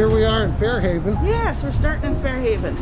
Here we are in Fairhaven. Yes, we're starting in Fairhaven.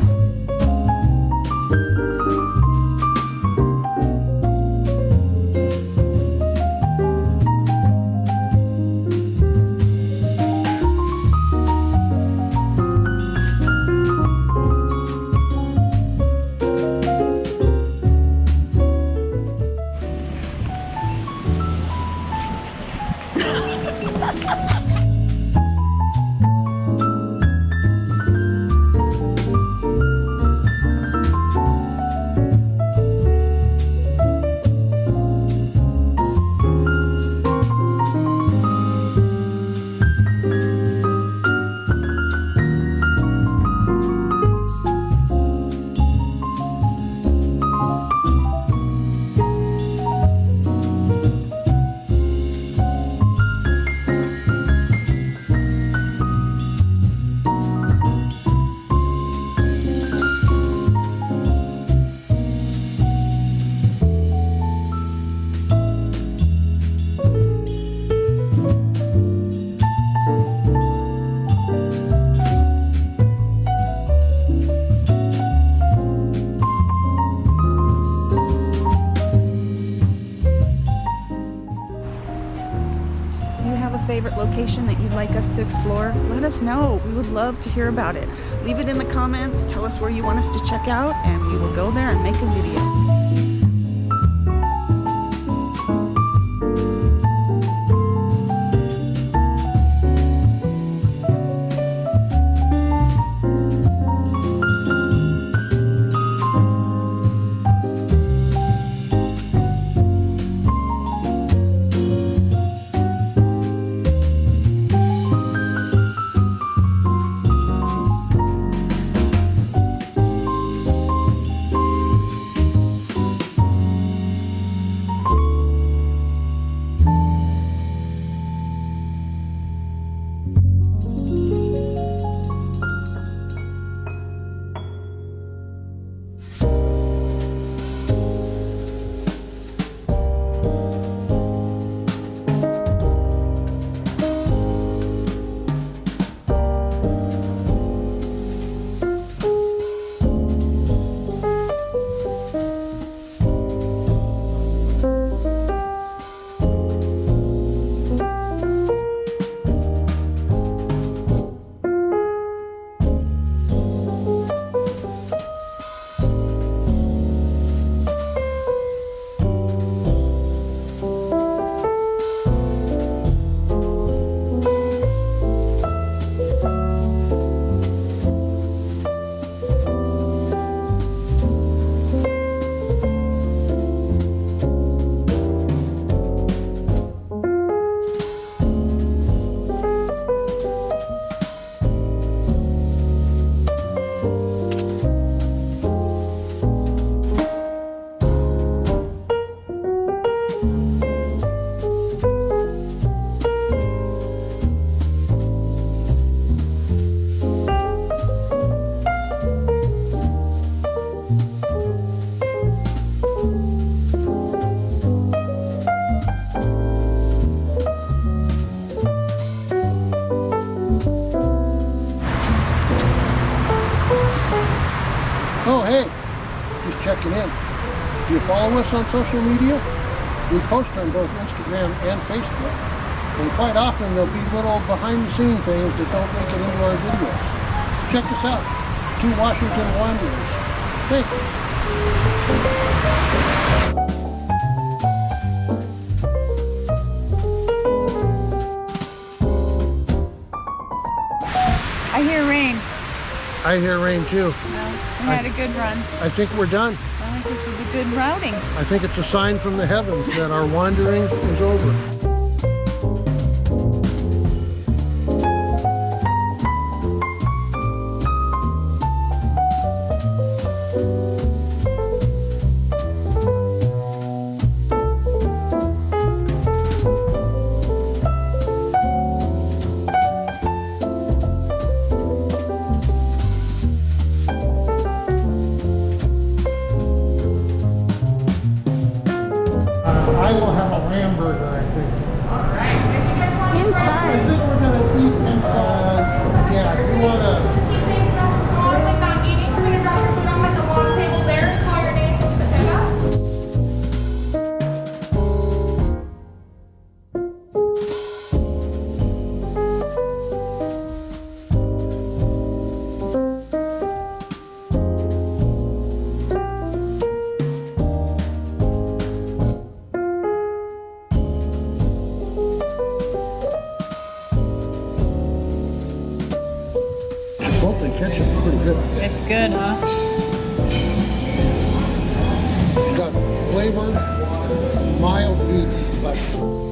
Favorite location that you'd like us to explore, let us know. We would love to hear about it. Leave it in the comments, tell us where you want us to check out, and we will go there and make a video. Oh, hey, just checking in. Do you follow us on social media? We post on both Instagram and Facebook. And quite often there'll be little behind-the-scenes things that don't make it into our videos. Check us out, Two Washington Wanderers. Thanks. I hear rain. I hear rain too. Well, we had a good run. I think we're done. I think this was a good routing. I think it's a sign from the heavens that our wandering is over. I will have a lamb burger, I think. Chipotle ketchup's pretty good. It's good, huh? It's got flavor, mild heat, but